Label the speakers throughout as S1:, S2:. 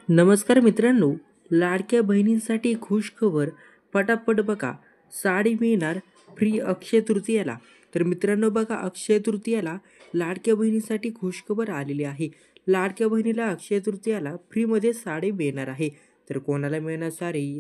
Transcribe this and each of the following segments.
S1: नमस्कार मित्रांनो, लाडक्या बहिणींसाठी खुशखबर. पटापट बघा, साडी मिळणार फ्री अक्षय तृतीयेला. तर मित्रांनो बघा, अक्षय तृतीयेला लाडक्या बहिणींसाठी खुशखबर आलेली आहे. लाडक्या बहिणीला अक्षय तृतीयेला फ्रीमध्ये साडी मिळणार आहे. तर कोणाला मिळणार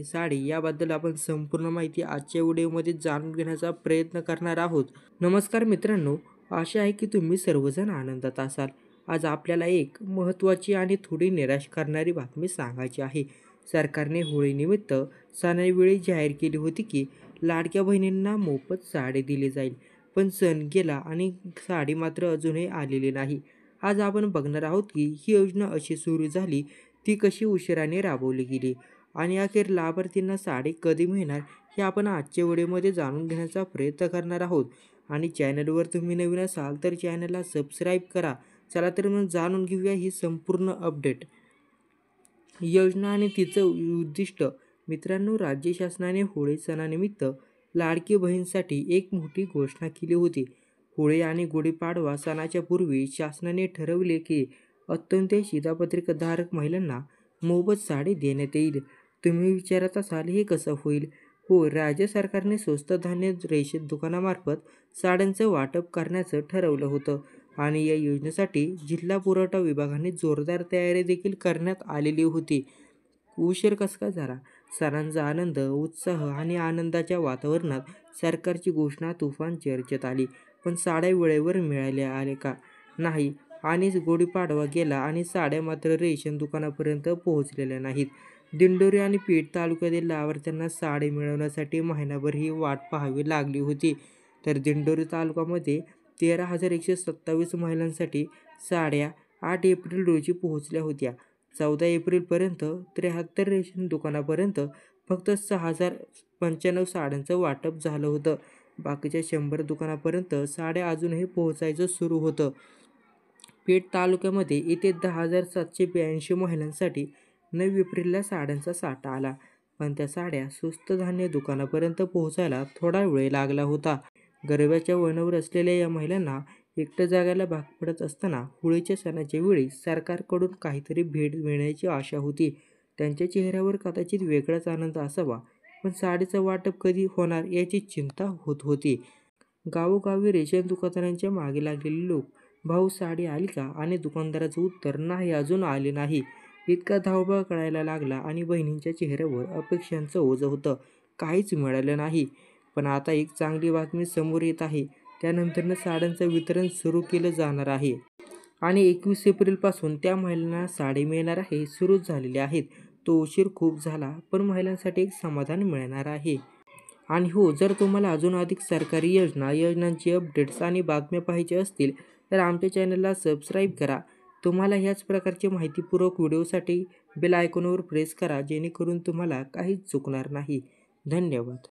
S1: साडी याबद्दल आपण संपूर्ण माहिती आजच्या व्हिडिओमध्ये जाणून घेण्याचा प्रयत्न करणार आहोत. नमस्कार मित्रांनो, आशा आहे की तुम्ही सर्वजण आनंदात असाल. आज आपल्याला एक महत्त्वाची आणि थोडी निराश करणारी बातमी सांगायची आहे. सरकारने होळीनिमित्त सणावेळी जाहीर केली होती की लाडक्या बहिणींना मोफत साडी दिली जाईल. पण सण गेला आणि साडी मात्र अजूनही आलेली नाही. आज आपण बघणार आहोत की ही योजना अशी सुरू झाली, ती कशी उशिराने राबवली गेली आणि अखेर लाभार्थींना साडी कधी मिळणार हे आपण आजच्या व्हिडिओमध्ये जाणून घेण्याचा प्रयत्न करणार आहोत. आणि चॅनलवर तुम्ही नवीन असाल तर चॅनलला सबस्क्राईब करा. चला तर मग जाणून घेऊया ही संपूर्ण अपडेट. योजना आणि तिचं उद्दिष्ट. मित्रांनो, राज्य शासनाने होळी सणानिमित्त लाडकी बहीणसाठी एक मोठी घोषणा केली होती. होळी आणि गुढीपाडवा सणाच्या पूर्वी शासनाने ठरवले की अत्यंत शिधापत्रिकाधारक महिलांना मोफत साडी देण्यात येईल. तुम्ही विचारत असाल, हे कसं होईल? हो, राज्य सरकारने स्वस्त धान्य रेशन दुकानामार्फत साड्यांचं वाटप करण्याचं ठरवलं होतं आणि या योजनेसाठी जिल्हा पुरवठा विभागाने जोरदार तयारी देखील करण्यात आलेली होती. उशीर कसा काय झाला? सणांचा आनंद, उत्साह आणि आनंदाच्या वातावरणात सरकारची घोषणा तुफान चर्चेत आली. पण साड्या वेळेवर आले का? नाही. आणि गुढीपाडवा गेला आणि साड्या मात्र रेशन दुकानापर्यंत पोहोचलेल्या नाहीत. दिंडोरी आणि पेठ तालुक्यातील लाभार्थ्यांना साडी मिळवण्यासाठी महिनाभर ही वाट पाहावी लागली होती. तर दिंडोरी तालुक्यामध्ये 13,127 महिलांसाठी साड्या 8 एप्रिल रोजी पोहोचल्या होत्या. 14 एप्रिलपर्यंत 73 रेशन दुकानापर्यंत फक्त 6,095 साड्यांचं वाटप झालं होतं. बाकीच्या 100 दुकानापर्यंत साड्या अजूनही पोहोचायचं सुरू होतं. पेठ तालुक्यामध्ये येथे 10,782 महिलांसाठी 9 एप्रिलला साड्यांचा साठा आला. पण त्या साड्या स्वस्त धान्य दुकानापर्यंत पोहोचायला थोडा वेळ लागला होता. गरिबीच्या वळणावर असलेल्या या महिलांना एकटं जगायला भाग पडत असताना होळीच्या सणाच्या वेळी सरकारकडून काहीतरी भेट मिळण्याची आशा होती. त्यांच्या चेहऱ्यावर कदाचित वेगळाच आनंद असावा, पण साडीचं वाटप कधी होणार याची चिंता होत होती. गावोगावी रेशन दुकानदारांच्या मागे लागलेले लोक, भाऊ साडी आली का? आणि दुकानदाराचं उत्तर, नाही, अजून आले नाही. इतका धावपळ करायला लागला आणि बहिणींच्या चेहऱ्यावर अपेक्षांचं ओझं होतं. काहीच मिळालं नाही. पण आता एक चांगली बातमी समोर येत आहे. त्यानंतरनं साड्यांचं वितरण सुरू केलं जाणार आहे आणि 21 एप्रिलपासून त्या महिलांना साडी मिळणार आहे सुरू झालेले आहेत. तो उशीर खूप झाला, पण महिलांसाठी एक समाधान मिळणार आहे. आणि हो, जर तुम्हाला अजून अधिक सरकारी योजनांची अपडेट्स आणि बातम्या पाहिजे असतील तर आमच्या चॅनलला सबस्क्राईब करा. तुम्हाला ह्याच प्रकारचे माहितीपूर्वक व्हिडिओसाठी बेल आयकॉनवर प्रेस करा, जेणेकरून तुम्हाला काहीच चुकणार नाही. धन्यवाद.